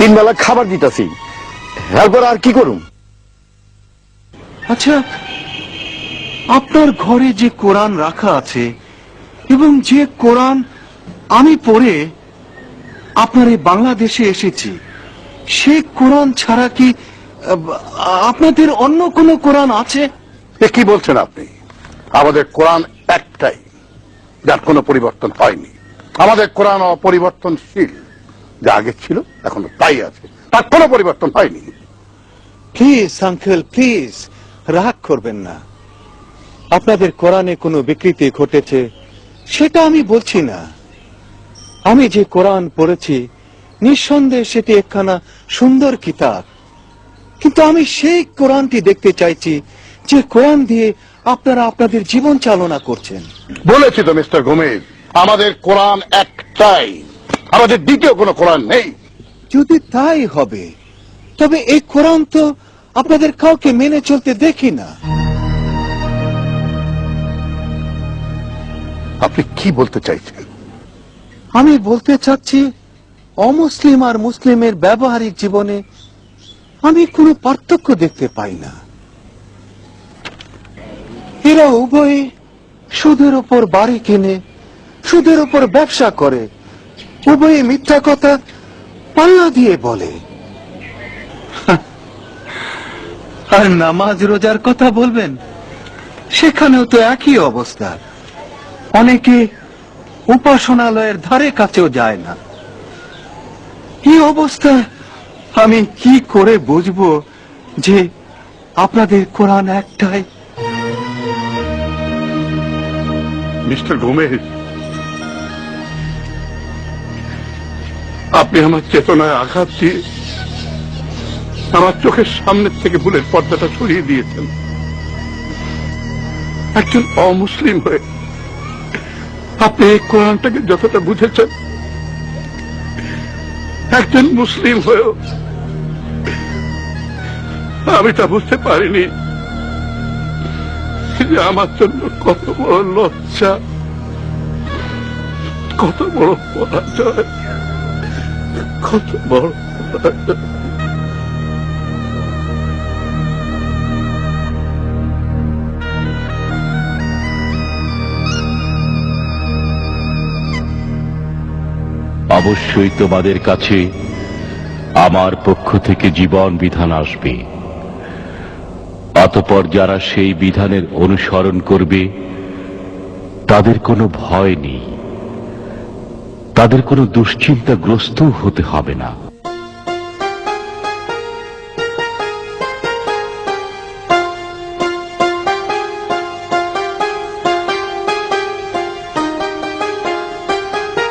তিন বেলা খাবার দিতেছি, এরপর আর কি করুম? আচ্ছা, আপনার ঘরে যে কোরআন রাখা আছে এবং যে কোরআন আমি পড়ে আপনার এই বাংলাদেশে এসেছি, সে কোরআন ছাড়া কি আপনাদের অন্য কোনো কোরআন আছে? কি বলছেন আপনি? আমাদের কোরআন একটাই, যার কোনো পরিবর্তন হয়নি। আমাদের কোরআন অপরিবর্তনশীল, যা আগে ছিল এখনো তাই আছে, তার কোনো পরিবর্তন হয়নি। প্লিজ আঙ্কেল, প্লিজ রাগ করবেন না। আপনাদের কোরআনে কোনো বিকৃতি ঘটেছে সেটা আমি বলছি না। আমি যে কোরআন পড়েছি নিঃসন্দেহে সেটি একখানা সুন্দর কিতাব, কিন্তু আমি সেই কোরআনটি দেখতে চাইছি যে কোরআন দিয়ে আপনারা আপনাদের জীবন চালনা করছেন। বলেছি তো মিস্টার গোমেজ, আমাদের কোরআন একটাই, আমাদের দ্বিতীয় কোনো কোরআন নেই। যদি তাই হবে তবে এই কোরআন তো আপনাদের কাউকে মেনে চলতে দেখি না। আপনি কি বলতে চাইছেন? আমি বলতে চাচ্ছি, অমুসলিম আর মুসলিমের ব্যবহারিক জীবনে আমি কোনো পার্থক্য দেখতে পাই না। এরা উভয়ে সুদের উপর বাড়ি কিনে, সুদের উপর ব্যবসা করে, উভয়ে মিথ্যা কথা পাল্লা দিয়ে বলে। আর নামাজ রোজার কথা বলবেন, সেখানেও তো একই অবস্থা। অনেকে উপাসনালয়ের ধারে কাছেও যায় না। এই অবস্থায় আমি কি করে বুঝবো যে আপনাদের কোরআন একটাই? মিস্টার গোমেজ, আপনি আমার চেতনায় আঘাত দিয়ে আমার চোখের সামনের থেকে ভুলের পর্দাটা সরিয়ে দিয়েছেন। একজন অমুসলিম হয়ে আপনি এই কোরআনটাকে যতটা বুঝেছেন, একজন মুসলিম হয়েও আমি তা বুঝতে পারিনি যে আমার জন্য কত বড় লজ্জা, কত বড় পরাজয়, কত বড় পরাজয়। অবশ্যই তোমাদের কাছে আমার পক্ষ থেকে জীবন বিধান আসবে। অতঃপর যারা সেই বিধানের অনুসরণ করবে তাদের কোনো ভয় নেই, তাদের কোনো দুশ্চিন্তাগ্রস্ত হতে হবে না।